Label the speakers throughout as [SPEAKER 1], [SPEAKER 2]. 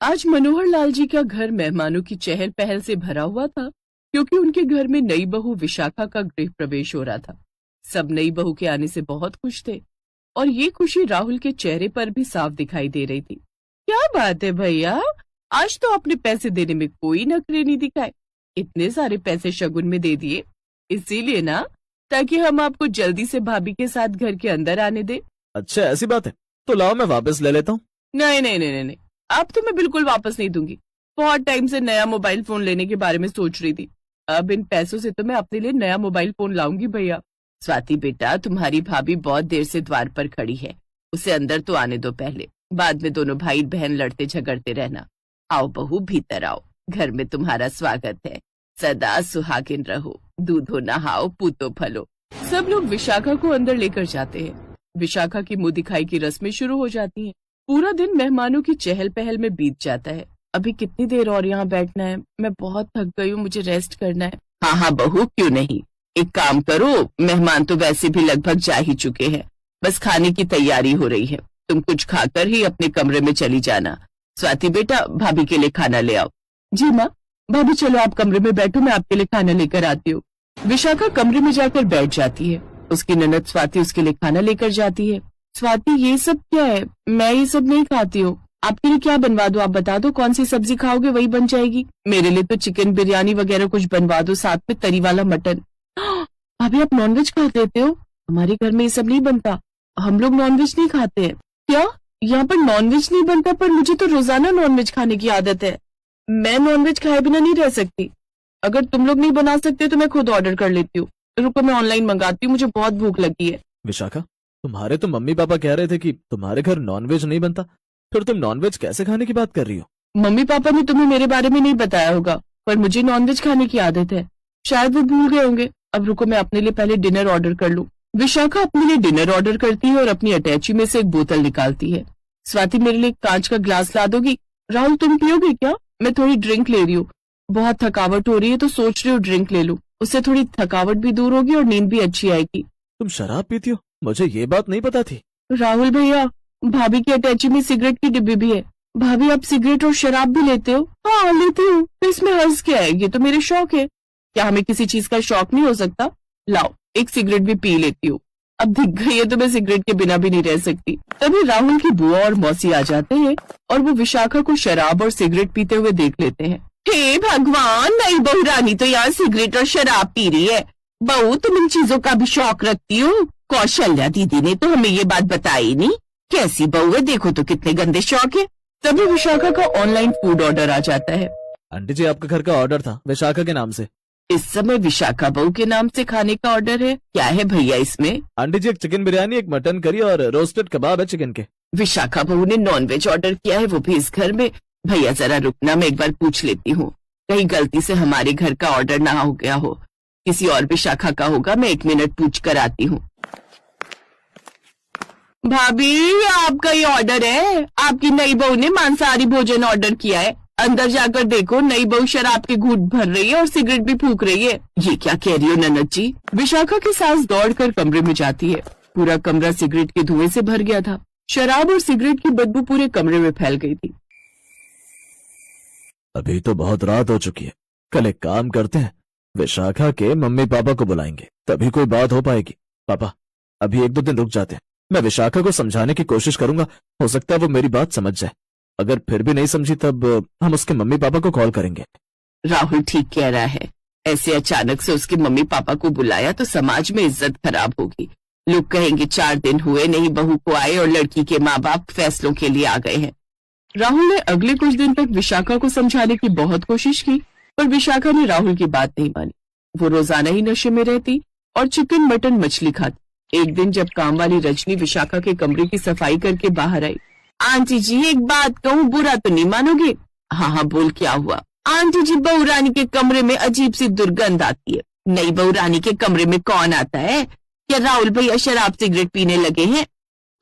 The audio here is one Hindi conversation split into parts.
[SPEAKER 1] आज मनोहर लाल जी का घर मेहमानों की चहल पहल से भरा हुआ था, क्योंकि उनके घर में नई बहू विशाखा का गृह प्रवेश हो रहा था। सब नई बहू के आने से बहुत खुश थे और ये खुशी राहुल के चेहरे पर भी साफ दिखाई दे रही थी। क्या बात है भैया, आज तो आपने पैसे देने में कोई नखरे नहीं दिखाए। इतने सारे पैसे शगुन में दे दिए, इसीलिए ना, ताकि हम आपको जल्दी से भाभी के साथ घर के अंदर आने दे।
[SPEAKER 2] अच्छा ऐसी बात है, तो लाओ मैं वापस ले लेता हूँ।
[SPEAKER 1] नहीं नहीं नहीं नहीं, अब तो मैं बिल्कुल वापस नहीं दूंगी। बहुत टाइम से नया मोबाइल फोन लेने के बारे में सोच रही थी। अब इन पैसों से तो मैं अपने लिए नया मोबाइल फोन लाऊंगी भैया। स्वाति बेटा, तुम्हारी भाभी बहुत देर से द्वार पर खड़ी है, उसे अंदर तो आने दो पहले, बाद में दोनों भाई बहन लड़ते झगड़ते रहना। आओ बहू, भीतर आओ, घर में तुम्हारा स्वागत है। सदा सुहागिन रहो, दूधो नहाओ, पूतो फलो। सब लोग विशाखा को अंदर लेकर जाते हैं। विशाखा की मुंह दिखाई की रस्में शुरू हो जाती हैं। पूरा दिन मेहमानों की चहल पहल में बीत जाता है। अभी कितनी देर और यहाँ बैठना है, मैं बहुत थक गई हूँ, मुझे रेस्ट करना है। हाँ हाँ बहू, क्यों नहीं, एक काम करो, मेहमान तो वैसे भी लगभग जा ही चुके हैं, बस खाने की तैयारी हो रही है। तुम कुछ खाकर ही अपने कमरे में चली जाना। स्वाति बेटा, भाभी के लिए खाना ले आओ। जी माँ। भाभी चलो आप कमरे में बैठो, मैं आपके लिए खाना लेकर आती हूँ। विशाखा कमरे में जाकर बैठ जाती है। उसकी ननद स्वाति उसके लिए खाना लेकर जाती है। स्वाति, ये सब क्या है? मैं ये सब नहीं खाती हूँ। आपके लिए क्या बनवा दो, आप बता दो, कौन सी सब्जी खाओगे वही बन जाएगी। मेरे लिए तो चिकन बिरयानी वगैरह कुछ बनवा दो, साथ में तरी वाला मटन। भाभी आप नॉनवेज खा लेते हो? हमारे घर में ये सब नहीं बनता, हम लोग नॉनवेज नहीं खाते हैं। क्या यहाँ पर नॉनवेज नहीं बनता? पर मुझे तो रोजाना नॉनवेज खाने की आदत है, मैं नॉनवेज खाए बिना नहीं रह सकती। अगर तुम लोग नहीं बना सकते तो मैं खुद ऑर्डर कर लेती हूँ। रुको मैं ऑनलाइन मंगाती हूँ, मुझे बहुत भूख लगी है।
[SPEAKER 2] विशाखा, तुम्हारे तो मम्मी पापा कह रहे थे कि तुम्हारे घर नॉनवेज नहीं बनता, फिर तुम नॉनवेज कैसे खाने की बात कर रही हो?
[SPEAKER 1] मम्मी पापा ने तुम्हें मेरे बारे में नहीं बताया होगा, पर मुझे नॉनवेज खाने की आदत है, शायद वो भूल गए होंगे। अब रुको मैं अपने लिए पहले डिनर ऑर्डर कर लूं। विशाखा अपने लिए डिनर ऑर्डर करती है और अपनी अटैची में से एक बोतल निकालती है। स्वाति, मेरे लिए कांच का ग्लास ला दोगी? राहुल, तुम पियोगे क्या? मैं थोड़ी ड्रिंक ले रही हूँ, बहुत थकावट हो रही है तो सोच रही हूँ ड्रिंक ले लूं, उससे थोड़ी थकावट भी दूर होगी और नींद भी अच्छी आएगी।
[SPEAKER 2] तुम शराब पीती हो? मुझे ये बात नहीं पता थी।
[SPEAKER 1] राहुल भैया, भाभी की अटैची में सिगरेट की डिब्बी भी है। भाभी, आप सिगरेट और शराब भी लेते हो? हाँ लेती हूँ, तो इसमें हर्ज क्या है, ये तो मेरे शौक है। क्या हमें किसी चीज का शौक नहीं हो सकता? लाओ एक सिगरेट भी पी लेती हूँ, अब दिख गई है तो मैं सिगरेट के बिना भी नहीं रह सकती। तभी राहुल की बुआ और मौसी आ जाते हैं और वो विशाखा को शराब और सिगरेट पीते हुए देख लेते हैं। हे भगवान, नई बहू रानी तो यहाँ सिगरेट और शराब पी रही है। बहू, तुम इन चीजों का भी शौक रखती हो? कौशल्या दीदी ने तो हमें ये बात बताई नहीं। कैसी बहू है, देखो तो कितने गंदे शौक है। तभी विशाखा का ऑनलाइन फूड ऑर्डर आ जाता है।
[SPEAKER 2] आंटी जी, आपके घर का ऑर्डर था विशाखा के नाम से।
[SPEAKER 1] इस समय विशाखा बहू के नाम से खाने का ऑर्डर है? क्या है भैया इसमें?
[SPEAKER 2] आंटी जी, एक चिकन बिरयानी, एक मटन करी और रोस्टेड कबाब है चिकन के।
[SPEAKER 1] विशाखा बहू ने नॉनवेज ऑर्डर किया है, वो भी इस घर में। भैया जरा रुकना, मैं एक बार पूछ लेती हूँ, कहीं गलती से हमारे घर का ऑर्डर ना हो गया हो, किसी और विशाखा का होगा। मैं 1 मिनट पूछ कर आती हूँ। भाभी, आपका ये ऑर्डर है, आपकी नई बहू ने मांसाहारी भोजन ऑर्डर किया है। अंदर जाकर देखो, नई बहू शराब के घूंट भर रही है और सिगरेट भी फूंक रही है। ये क्या कह रही हो ननद जी? विशाखा की सास दौड़कर कमरे में जाती है। पूरा कमरा सिगरेट के धुएं से भर गया था। शराब और सिगरेट की बदबू पूरे कमरे में फैल गई थी।
[SPEAKER 2] अभी तो बहुत रात हो चुकी है, कल एक काम करते हैं, विशाखा के मम्मी पापा को बुलाएंगे, तभी कोई बात हो पाएगी। पापा, अभी 1-2 दिन रुक जाते हैं, मैं विशाखा को समझाने की कोशिश करूंगा, हो सकता है वो मेरी बात समझ जाए। अगर फिर भी नहीं समझी तब हम उसके मम्मी पापा को कॉल करेंगे।
[SPEAKER 1] राहुल ठीक कह रहा है, ऐसे अचानक से उसके मम्मी पापा को बुलाया तो समाज में इज्जत खराब होगी। लोग कहेंगे 4 दिन हुए नहीं बहू को आए और लड़की के माँ बाप फैसलों के लिए आ गए हैं। राहुल ने अगले कुछ दिन तक विशाखा को समझाने की बहुत कोशिश की, पर विशाखा ने राहुल की बात नहीं मानी। वो रोजाना ही नशे में रहती और चिकन मटन मछली खाती। एक दिन जब काम वाली रजनी विशाखा के कमरे की सफाई करके बाहर आई। आंटी जी, एक बात कहूँ, बुरा तो नहीं मानोगे? हाँ हाँ बोल, क्या हुआ? आंटी जी, बहू रानी के कमरे में अजीब सी दुर्गंध आती है। नई बहू रानी के कमरे में कौन आता है? क्या राहुल भैया शराब सिगरेट पीने लगे हैं?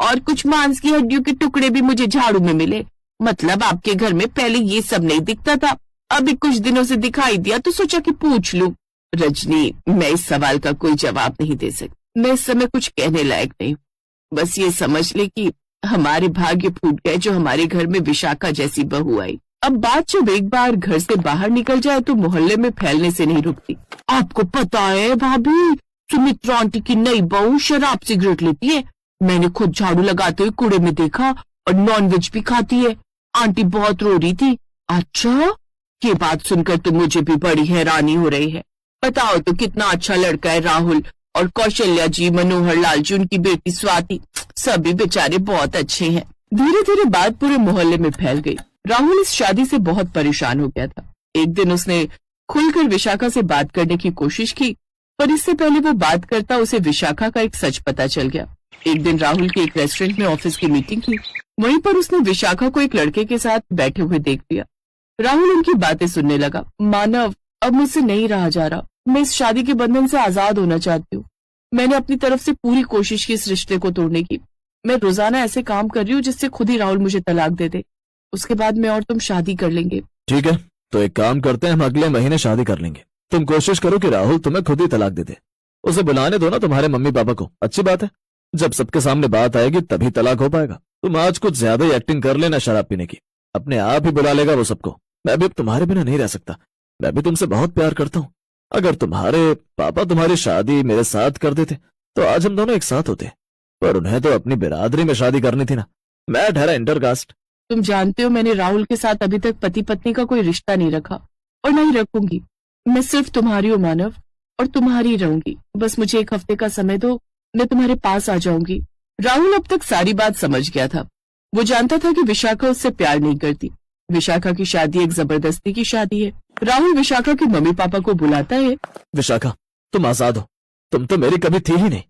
[SPEAKER 1] और कुछ मांस की हड्डियों के टुकड़े भी मुझे झाड़ू में मिले। मतलब आपके घर में पहले ये सब नहीं दिखता था, अभी कुछ दिनों से दिखाई दिया तो सोचा कि पूछ लूं। रजनी, मैं इस सवाल का कोई जवाब नहीं दे सकती। मैं इस समय कुछ कहने लायक नहीं हूँ। बस ये समझ ले कि हमारे भाग्य फूट गए जो हमारे घर में विशाखा जैसी बहू आई। अब बात जब एक बार घर से बाहर निकल जाए तो मोहल्ले में फैलने से नहीं रुकती। आपको पता है भाभी, सुमित्रा आंटी की नई बहू शराब सिगरेट लेती है। मैंने खुद झाड़ू लगाते हुए कूड़े में देखा, और नॉनवेज भी खाती है। आंटी बहुत रो रही थी। अच्छा, ये बात सुनकर तो मुझे भी बड़ी हैरानी हो रही है। बताओ तो कितना अच्छा लड़का है राहुल, और कौशल्या जी, मनोहर लाल जी, उनकी बेटी स्वाति, सभी बेचारे बहुत अच्छे हैं। धीरे धीरे बात पूरे मोहल्ले में फैल गई। राहुल इस शादी से बहुत परेशान हो गया था। एक दिन उसने खुलकर विशाखा से बात करने की कोशिश की, पर इससे पहले वो बात करता उसे विशाखा का एक सच पता चल गया। एक दिन राहुल के एक रेस्टोरेंट में ऑफिस की मीटिंग थी। वहीं पर उसने विशाखा को एक लड़के के साथ बैठे हुए देख लिया। राहुल उनकी बातें सुनने लगा। मानव, अब मुझसे नहीं रहा जा रहा। मैं इस शादी के बंधन से आजाद होना चाहती हूँ। मैंने अपनी तरफ से पूरी कोशिश की इस रिश्ते को तोड़ने की। मैं रोजाना ऐसे काम कर रही हूँ जिससे खुद ही राहुल मुझे तलाक दे दे। उसके बाद मैं और तुम शादी कर लेंगे।
[SPEAKER 2] ठीक है, तो एक काम करते हैं, हम अगले महीने शादी कर लेंगे। तुम कोशिश करो कि राहुल तुम्हें खुद ही तलाक दे दे। उसे बुलाने दो ना तुम्हारे मम्मी पापा को। अच्छी बात है, जब सबके सामने बात आएगी तभी तलाक हो पाएगा। तुम आज कुछ ज्यादा ही एक्टिंग कर लेना शराब पीने की। अपने आप ही बुला लेगा वो सबको। मैं भी अब तुम्हारे बिना नहीं रह सकता। मैं भी तुमसे बहुत प्यार करता हूँ। अगर तुम्हारे पापा तुम्हारी शादी मेरे साथ कर देते तो आज हम दोनों एक साथ होते, पर उन्हें तो अपनी बिरादरी में शादी करनी थी ना। मैं ठहरा इंटरकास्ट।
[SPEAKER 1] तुम जानते हो, मैंने राहुल के साथ अभी तक पति पत्नी का कोई रिश्ता नहीं रखा, और नहीं रखूंगी। मैं सिर्फ तुम्हारी हूँ मानव, और तुम्हारी रहूंगी। बस मुझे एक हफ्ते का समय दो, मैं तुम्हारे पास आ जाऊंगी। राहुल अब तक सारी बात समझ गया था। वो जानता था कि विशाखा उससे प्यार नहीं करती। विशाखा की शादी एक जबरदस्ती की शादी है। राहुल विशाखा के मम्मी पापा को बुलाता है।
[SPEAKER 2] विशाखा, तुम आजाद हो। तुम तो मेरी कभी थी ही नहीं,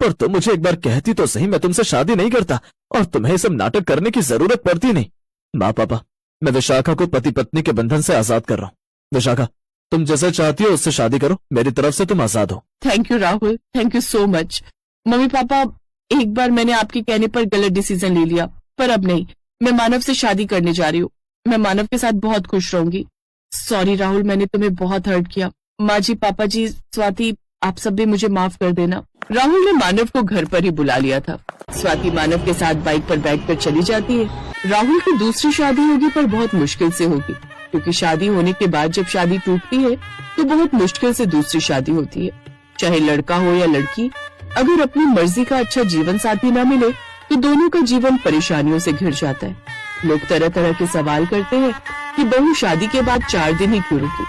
[SPEAKER 2] पर तुम मुझे एक बार कहती तो सही, मैं तुमसे शादी नहीं करता और तुम्हें सब नाटक करने की जरूरत पड़ती नहीं। माँ पापा, मैं विशाखा को पति पत्नी के बंधन से आजाद कर रहा हूँ। विशाखा, तुम जैसे चाहती हो उससे शादी करो। मेरी तरफ से तुम आजाद हो।
[SPEAKER 1] Thank you Rahul, thank you so much. Mummy papa, एक बार मैंने आपके कहने पर गलत डिसीजन ले लिया, पर अब नहीं। मैं मानव से शादी करने जा रही हूँ। मैं मानव के साथ बहुत खुश रहूंगी। सॉरी राहुल, मैंने तुम्हें बहुत हर्ट किया। माँ जी, पापा जी, स्वाति, आप सब भी मुझे माफ कर देना। राहुल ने मानव को घर पर ही बुला लिया था। स्वाति मानव के साथ बाइक पर बैठकर चली जाती है। राहुल की दूसरी शादी होगी, पर बहुत मुश्किल से होगी, क्योंकि शादी होने के बाद जब शादी टूटती है तो बहुत मुश्किल से दूसरी शादी होती है। चाहे लड़का हो या लड़की, अगर अपनी मर्जी का अच्छा जीवन साथी न मिले तो दोनों का जीवन परेशानियों से घिर जाता है। लोग तरह तरह के सवाल करते हैं कि बहू शादी के बाद 4 दिन ही क्यों रुकी,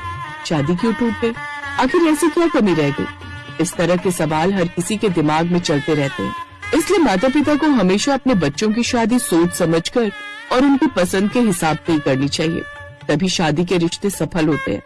[SPEAKER 1] शादी क्यों टूट गई, आखिर ऐसी क्या कमी रह गई। इस तरह के सवाल हर किसी के दिमाग में चलते रहते हैं। इसलिए माता पिता को हमेशा अपने बच्चों की शादी सोच समझकर और उनकी पसंद के हिसाब से ही करनी चाहिए, तभी शादी के रिश्ते सफल होते हैं।